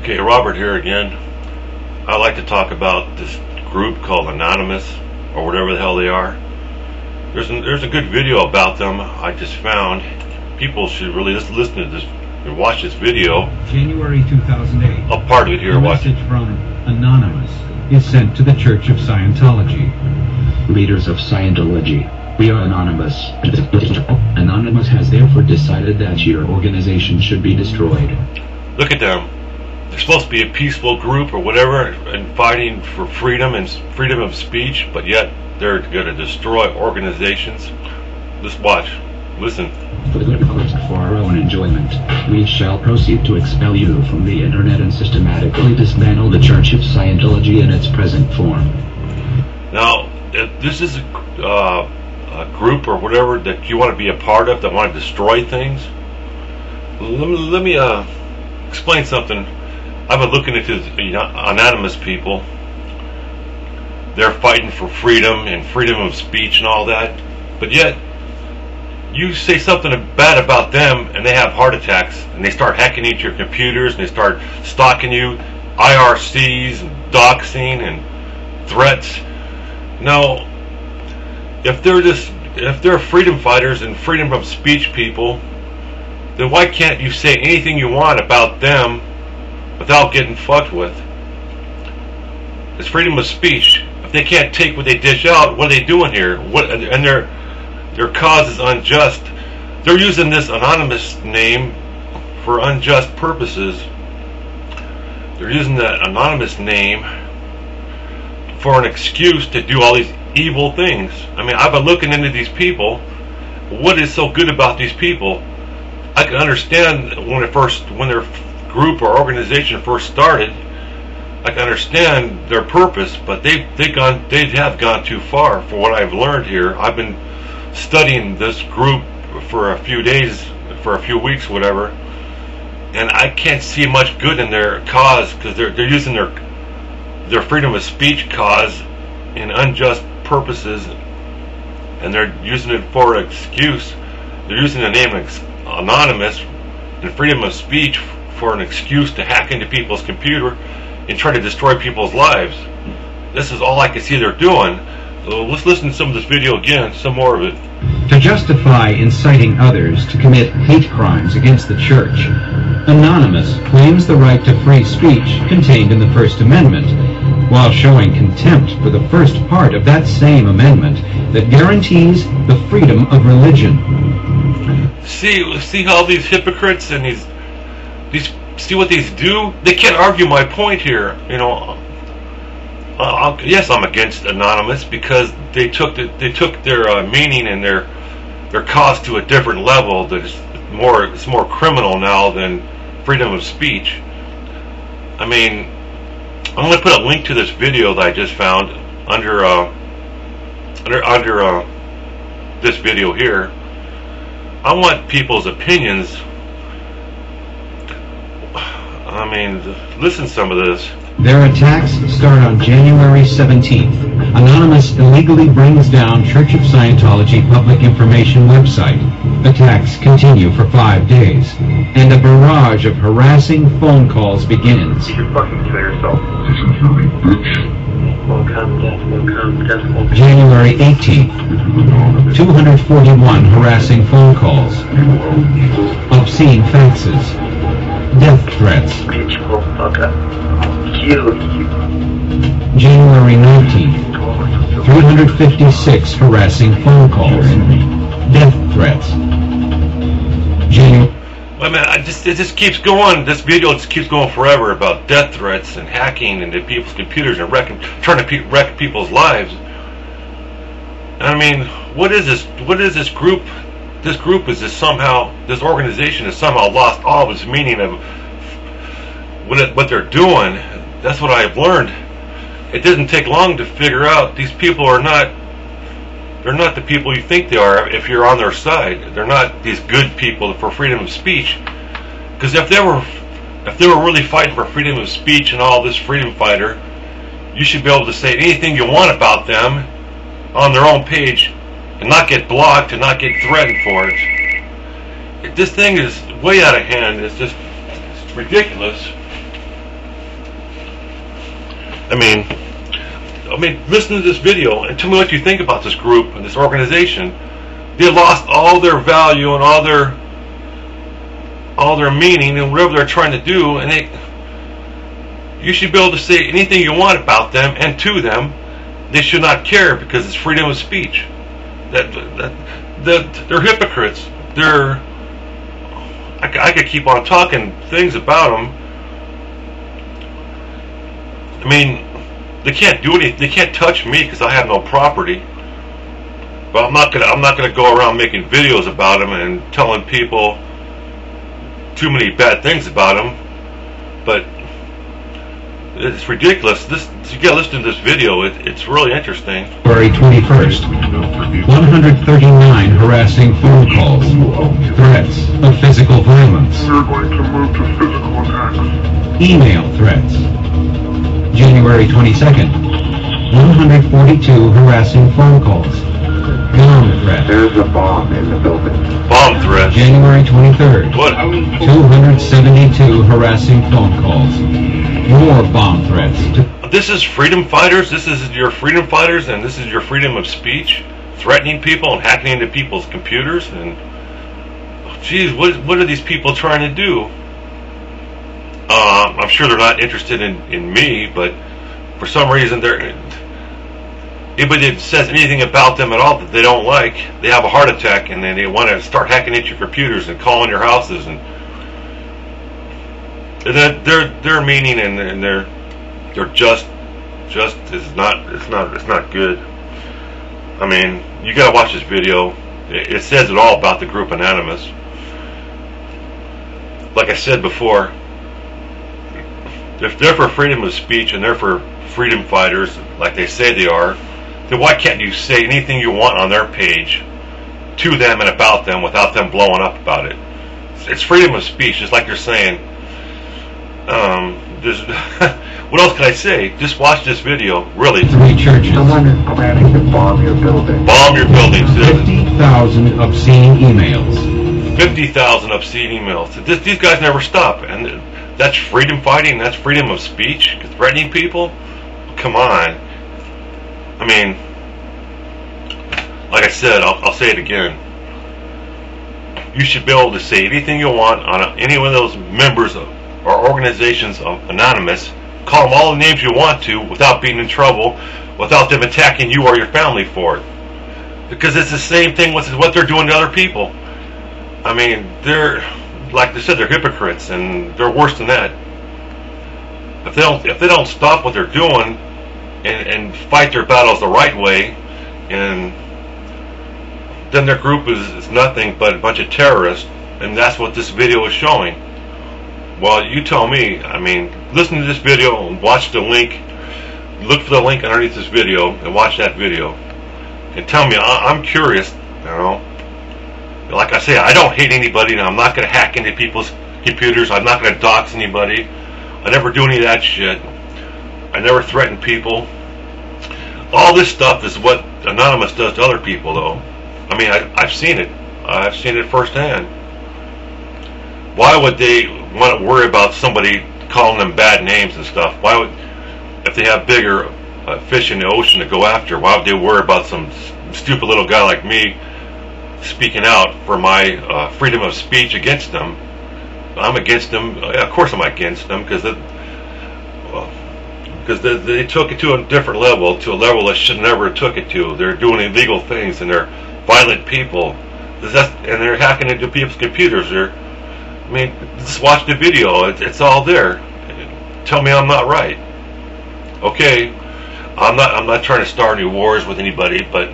Okay, Robert here again. I'd like to talk about this group called Anonymous, or whatever the hell they are. There's a good video about them I just found. People should really listen to this and watch this video. January 2008. A part of it here. A message from Anonymous is sent to the Church of Scientology. Leaders of Scientology, we are Anonymous. Anonymous has therefore decided that your organization should be destroyed. Look at them. They're supposed to be a peaceful group or whatever and fighting for freedom and freedom of speech, but yet they're going to destroy organizations. Just watch. Listen. For our own enjoyment, we shall proceed to expel you from the internet and systematically dismantle the Church of Scientology in its present form. Now, if this is a group or whatever that you want to be a part of that want to destroy things, let me explain something. I've been looking into anonymous people. They're fighting for freedom and freedom of speech and all that, but yet you say something bad about them and they have heart attacks and they start hacking into your computers and they start stalking you, IRCs and doxing and threats. Now, if they're freedom fighters and freedom of speech people, then why can't you say anything you want about them without getting fucked with? It's freedom of speech. If they can't take what they dish out, what are they doing here? And their cause is unjust. They're using this anonymous name for unjust purposes. They're using that anonymous name for an excuse to do all these evil things. I mean, I've been looking into these people. What is so good about these people? I can understand when their group or organization first started. I can understand their purpose, but they have gone too far for what I've learned here. I've been studying this group for a few days, for a few weeks, whatever, and I can't see much good in their cause because they're using their freedom of speech cause in unjust purposes, and they're using it for an excuse. They're using the name Anonymous and freedom of speech for an excuse to hack into people's computer and try to destroy people's lives. This is all I can see they're doing. So let's listen to some of this video again, some more of it. To justify inciting others to commit hate crimes against the Church, Anonymous claims the right to free speech contained in the First Amendment, while showing contempt for the first part of that same amendment that guarantees the freedom of religion. See how these hypocrites and these see what these do? They can't argue my point here. You know, yes, I'm against Anonymous because they took their meaning and their cause to a different level. That it's more criminal now than freedom of speech. I mean, I'm going to put a link to this video that I just found under this video here. I want people's opinions. I mean, listen to some of this. Their attacks start on January 17th. Anonymous illegally brings down Church of Scientology public information website. Attacks continue for 5 days, and a barrage of harassing phone calls begins. You can fucking kill yourself. January 18th. 241 harassing phone calls. Obscene faxes. Death threats. Bitch, motherfucker. Kill you. January 19th. 356 harassing phone calls. Death threats. Wait a minute, it just keeps going. This video just keeps going forever about death threats and hacking into people's computers and trying to wreck people's lives. I mean, what is this? What is this group? This group is just somehow, this organization has somehow lost all of its meaning of what they're doing. That's what I've learned. It doesn't take long to figure out these people are not. They're not the people you think they are if you're on their side. They're not these good people for freedom of speech. Because if they were really fighting for freedom of speech and all this freedom fighter, you should be able to say anything you want about them on their own page and not get blocked and not get threatened for it. This thing is way out of hand. It's ridiculous. I mean, listen to this video and tell me what you think about this group and this organization. They lost all their value and all their meaning and whatever they're trying to do, and you should be able to say anything you want about them and to them. They should not care because it's freedom of speech. They're hypocrites. I could keep on talking things about them. I mean, they can't do anything. They can't touch me because I have no property. But I'm not gonna go around making videos about them and telling people too many bad things about them. But it's ridiculous. You gotta listen to this video. It's really interesting. February 21st, 139 harassing phone calls, threats of physical violence. We're going to move to physical attacks. Email threats. January 22nd, 142 harassing phone calls. Bomb threat. There's a bomb in the building. Bomb threat. January 23rd, What? 272 harassing phone calls. More bomb threats. This is freedom fighters. This is your freedom fighters, and this is your freedom of speech. Threatening people and hacking into people's computers. And geez, what are these people trying to do? I'm sure they're not interested in me, but for some reason anybody that says anything about them at all that they don't like, they have a heart attack, and then they want to start hacking into your computers and calling your houses, and their meaning and their just is not it's not good. I mean, you gotta watch this video. It says it all about the group Anonymous. Like I said before, if they're for freedom of speech and they're for freedom fighters like they say they are, then why can't you say anything you want on their page to them and about them without them blowing up about it? It's freedom of speech, just like you're saying. What else can I say? Just watch this video, really. 3 churches. Someone is planning to bomb your building. Bomb your buildings. 50,000 obscene emails. 50,000 obscene emails. These guys never stop, and that's freedom fighting. That's freedom of speech. Threatening people. Come on. I mean, like I said, I'll say it again. You should be able to say anything you want on any one of those members or organizations of Anonymous. Call them all the names you want to without being in trouble, without them attacking you or your family for it. Because it's the same thing with what they're doing to other people. I mean, they're, like they said, they're hypocrites, and they're worse than that. If they don't stop what they're doing and fight their battles the right way, and then their group is nothing but a bunch of terrorists, and that's what this video is showing. Well, you tell me. I mean, listen to this video and watch the link. Look for the link underneath this video and watch that video. And tell me, I'm curious, you know. Like I say, I don't hate anybody, and I'm not going to hack into people's computers. I'm not going to dox anybody. I never do any of that shit. I never threaten people. All this stuff is what Anonymous does to other people, though. I mean, I've seen it. I've seen it firsthand. Why would they want to worry about somebody calling them bad names and stuff? Why would, if they have bigger fish in the ocean to go after, why would they worry about some stupid little guy like me speaking out for my freedom of speech against them? I'm against them. Of course I'm against them, because they took it to a different level, to a level they should never have took it to. They're doing illegal things, and they're violent people, and they're hacking into people's computers. I mean, just watch the video. It's all there. Tell me I'm not right. Okay, I'm not trying to start any wars with anybody, but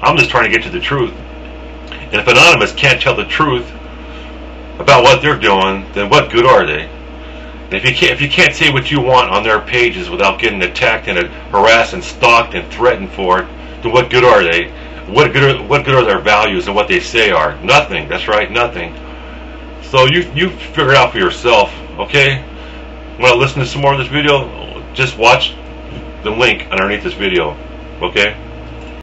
I'm just trying to get to the truth. And if Anonymous can't tell the truth about what they're doing, then what good are they? And if you can't say what you want on their pages without getting attacked and harassed and stalked and threatened for it, then what good are they? What good are their values and what they say are? Nothing. That's right, nothing. So you figure it out for yourself, okay? Want to listen to some more of this video? Just watch the link underneath this video, okay?